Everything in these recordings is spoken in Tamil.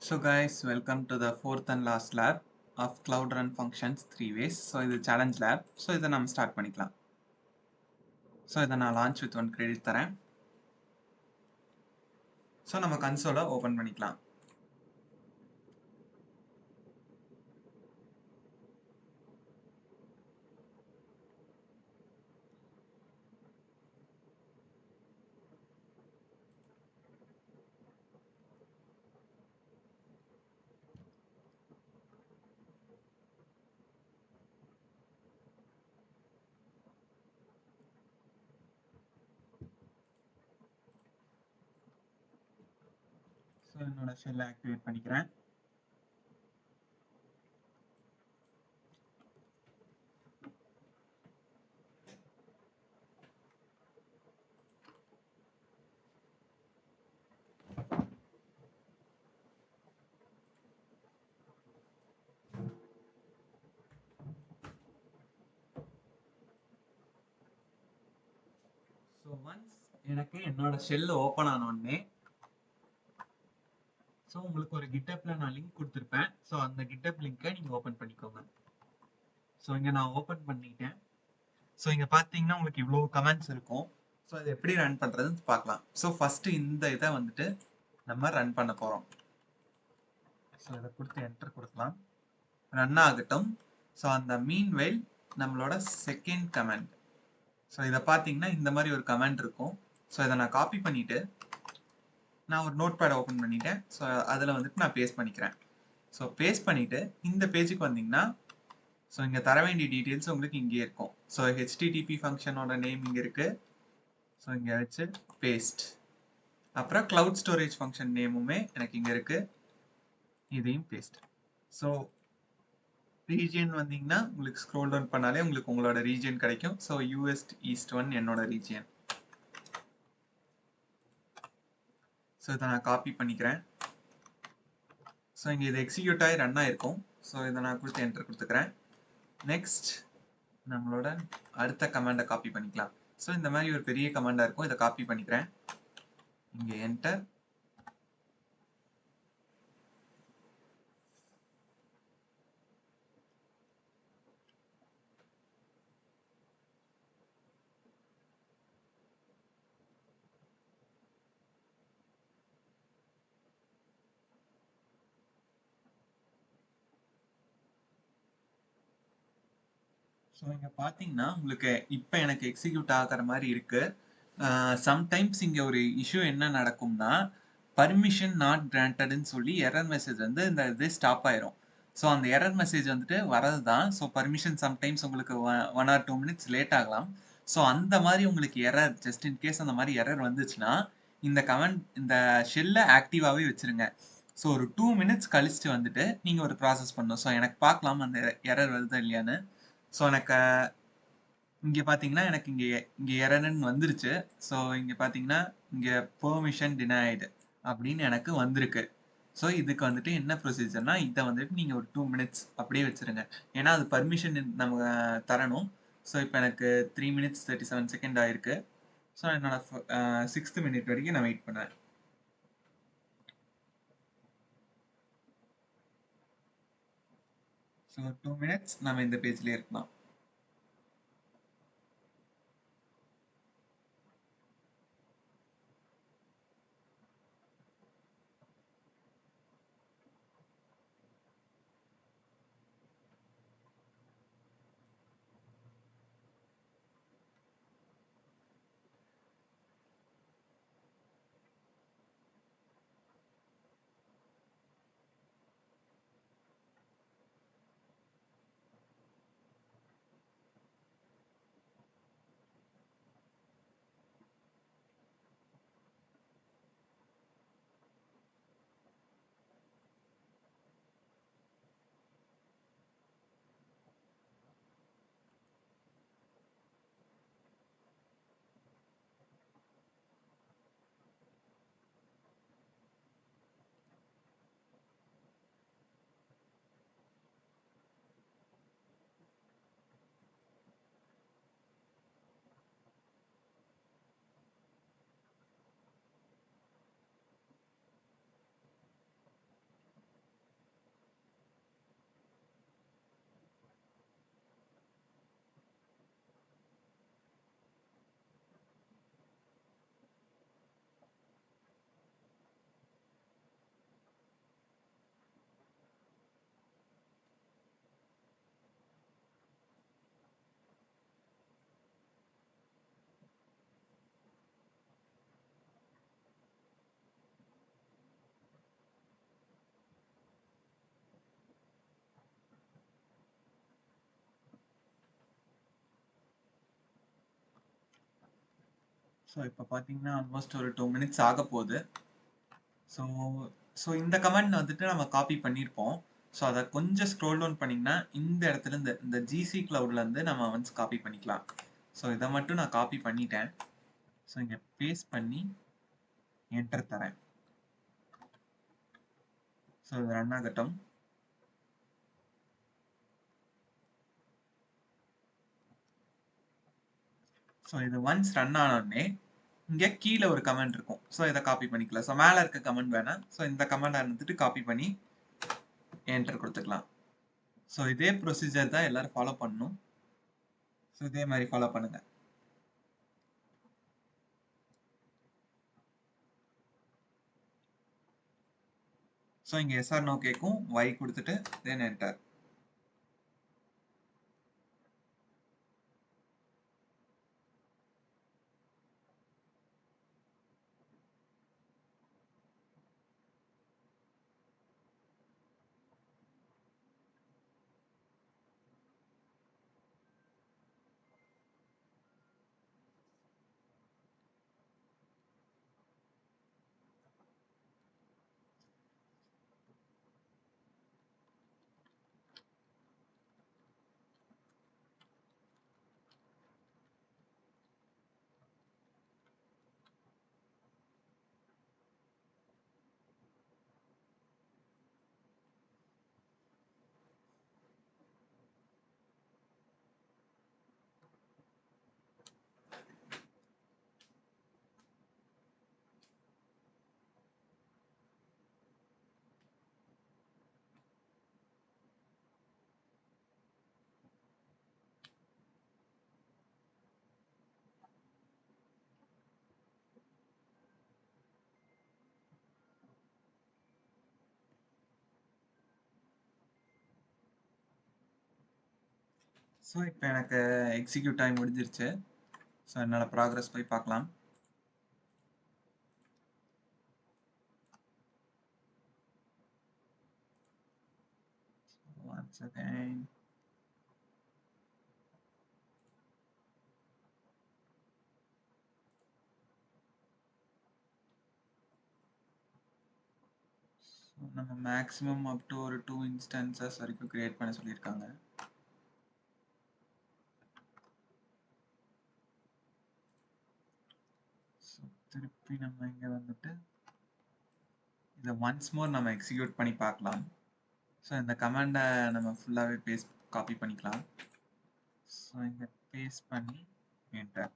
So guys, welcome to the fourth and last lab of Cloud Run Functions 3 ways. So இது challenge lab. So இதை நம்ம start பண்ணிக்கலாம். So இதை நான் launch with 1 credit தரேன். So நம்ம console open பண்ணிக்கலாம். So என்னோட shell activate பண்ணிக்கிறேன். So once எனக்கு என்னோட shell open ஆன உடனே ஸோ உங்களுக்கு ஒரு GitHubல நான் லிங்க் கொடுத்துருப்பேன். ஸோ அந்த GitHub லிங்கை நீங்கள் ஓப்பன் பண்ணிக்கோங்க. ஸோ இங்கே நான் ஓப்பன் பண்ணிட்டேன். ஸோ இங்கே பார்த்தீங்கன்னா உங்களுக்கு இவ்வளோ கமெண்ட்ஸ் இருக்கும். ஸோ இது எப்படி ரன் பண்ணுறதுன்னு பார்க்கலாம். ஸோ ஃபஸ்ட்டு இந்த இதை வந்துட்டு நம்ம ரன் பண்ண போகிறோம். ஸோ இதை கொடுத்து என்டர் கொடுக்கலாம். ரன் ஆகட்டும். ஸோ அந்த மீன்வைல் நம்மளோட செகண்ட் கமெண்ட். ஸோ இதை பார்த்தீங்கன்னா இந்த மாதிரி ஒரு கமெண்ட் இருக்கும். ஸோ இதை நான் காப்பி பண்ணிவிட்டு நான் ஒரு நோட் பேடை ஓப்பன் பண்ணிட்டேன். ஸோ அதில் வந்துட்டு நான் பேஸ்ட் பண்ணிக்கிறேன். ஸோ பேஸ்ட் பண்ணிவிட்டு இந்த பேஜுக்கு வந்தீங்கன்னா ஸோ இங்கே தர வேண்டிய டீட்டெயில்ஸ் உங்களுக்கு இங்கே இருக்கும். ஸோ ஹெச்டிடிபி ஃபங்க்ஷனோட நேம் இங்கே இருக்குது. ஸோ இங்கே வச்சு பேஸ்ட். அப்புறம் க்ளவுட் ஸ்டோரேஜ் ஃபங்க்ஷன் நேமுமே எனக்கு இங்கே இருக்குது. இதையும் பேஸ்ட். ஸோ ரீஜியன் வந்தீங்கன்னா உங்களுக்கு ஸ்க்ரோல் டவுன் பண்ணாலே உங்களுக்கு உங்களோட ரீஜியன் கிடைக்கும். ஸோ யூஎஸ் ஈஸ்ட் 1 என்னோட ரீஜியன். ஸோ இதை நான் காப்பி பண்ணிக்கிறேன். ஸோ இங்கே இது எக்ஸிக்யூட் ஆகி ரன் ஆகிருக்கும். ஸோ இதை நான் கொடுத்து என்டர் கொடுத்துக்கிறேன். நெக்ஸ்ட் நம்மளோட அடுத்த கமாண்டை காப்பி பண்ணிக்கலாம். ஸோ இந்த மாதிரி ஒரு பெரிய கமாண்டாக இருக்கும். இதை காப்பி பண்ணிக்கிறேன். இங்கே என்டர். ஸோ இங்கே பார்த்தீங்கன்னா உங்களுக்கு இப்போ எனக்கு எக்ஸிக்யூட் ஆகிற மாதிரி இருக்கு. சம்டைம்ஸ் இங்கே ஒரு இஷ்யூ என்ன நடக்கும்னா பர்மிஷன் நாட் கிராண்டட்னு சொல்லி எரர் மெசேஜ் வந்து இந்த இது ஸ்டாப் ஆயிரும். ஸோ அந்த எரர் மெசேஜ் வந்துட்டு வரது தான். ஸோ பர்மிஷன் சம்டைம்ஸ் உங்களுக்கு 1 or 2 minutes லேட் ஆகலாம். ஸோ அந்த மாதிரி உங்களுக்கு எரர் ஜஸ்ட் இன் கேஸ் அந்த மாதிரி எரர் வந்துச்சுன்னா இந்த கமெண்ட் இந்த ஷெல்லை ஆக்டிவாகவே வச்சுருங்க. ஸோ ஒரு 2 minutes கழிச்சுட்டு வந்துட்டு நீங்கள் ஒரு ப்ராசஸ் பண்ணணும். ஸோ எனக்கு பார்க்கலாம் அந்த எரர் வருதா இல்லையான்னு. ஸோ எனக்கு இங்கே பார்த்தீங்கன்னா எனக்கு இங்கே இங்கே எரர்னு வந்துருச்சு. ஸோ இங்கே பார்த்தீங்கன்னா இங்கே பெர்மிஷன் டினைடு அப்படின்னு எனக்கு வந்திருக்கு. ஸோ இதுக்கு வந்துட்டு என்ன ப்ரொசீஜர்னா இதை வந்துட்டு நீங்கள் ஒரு 2 minutes அப்படியே வச்சுருங்க. ஏன்னா அது பர்மிஷன் நம்ம தரணும். ஸோ இப்போ எனக்கு 3 minutes 37 seconds ஆயிருக்கு. ஸோ என்னோட 6th minute வரைக்கும் நான் வெயிட் பண்ணுவேன். ஸோ 2 minutes நம்ம இந்த பேஜ்லேயே இருக்கலாம். ஸோ இப்போ பார்த்தீங்கன்னா ஆல்மோஸ்ட் ஒரு 2 மினிட்ஸ் ஆக போகுது. ஸோ ஸோ இந்த கமெண்ட் வந்துட்டு நம்ம காப்பி பண்ணியிருப்போம். ஸோ அதை கொஞ்சம் ஸ்க்ரோல் டவுன் பண்ணிங்கன்னா இந்த இடத்துல இந்த ஜிசி கிளவுட்லேருந்து நம்ம வந்து காப்பி பண்ணிக்கலாம். ஸோ இதை மட்டும் நான் காப்பி பண்ணிட்டேன். ஸோ இங்கே பேஸ்ட் பண்ணி என்டர் தரேன். ஸோ இது ரன் ஆகட்டும். ஸோ இது ஒன்ஸ் ரன் ஆனோடனே இங்கே கீழே ஒரு கமெண்ட் இருக்கும். ஸோ இதை காப்பி பண்ணிக்கலாம். ஸோ மேலே இருக்க கமெண்ட் வேணாம். ஸோ இந்த கமெண்ட் வந்துட்டு காப்பி பண்ணி என்டர் கொடுத்துக்கலாம். ஸோ இதே ப்ரொசீஜர் தான் எல்லாரும் ஃபாலோ பண்ணணும். ஸோ இதே மாதிரி ஃபாலோ பண்ணுங்க. ஸோ இங்கே எஸ்ஆர் நோ கேட்கும். ஒய் கொடுத்துட்டு தென் என்டர். ஸோ இப்போ எனக்கு எக்ஸிக்யூட் ஆகி முடிஞ்சிருச்சு. ஸோ என்னோட ப்ராக்ரஸ் போய் பார்க்கலாம். Once again. நம்ம மேக்ஸிமம் அப் டு ஒரு 2 இன்ஸ்டன்சஸ் வரைக்கும் கிரியேட் பண்ண சொல்லியிருக்காங்க. ஸோ திருப்பி நம்ம இங்கே வந்துட்டு இதை ஒன்ஸ் மோர் நம்ம எக்ஸிக்யூட் பண்ணி பார்க்கலாம். ஸோ இந்த கமாண்டை நம்ம ஃபுல்லாகவே பேஸ்ட் காப்பி பண்ணிக்கலாம். ஸோ இங்கே பேஸ்ட் பண்ணி என்டர்.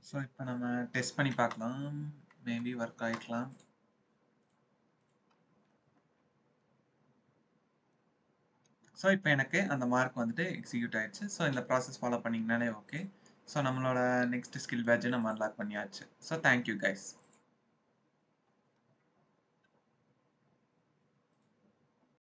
ஸோ இப்போ நம்ம டெஸ்ட் பண்ணி பார்க்கலாம். Maybe work ஆகிக்கலாம். ஸோ இப்போ எனக்கு அந்த மார்க் வந்துட்டு எக்ஸிக்யூட் ஆயிடுச்சு. ஸோ இந்த ப்ராசஸ் ஃபாலோ பண்ணிங்கனாலே ஓகே. ஸோ நம்மளோட நெக்ஸ்ட் ஸ்கில் பேட்சை நம்ம அன்லாக் பண்ணியாச்சு. So thank you guys.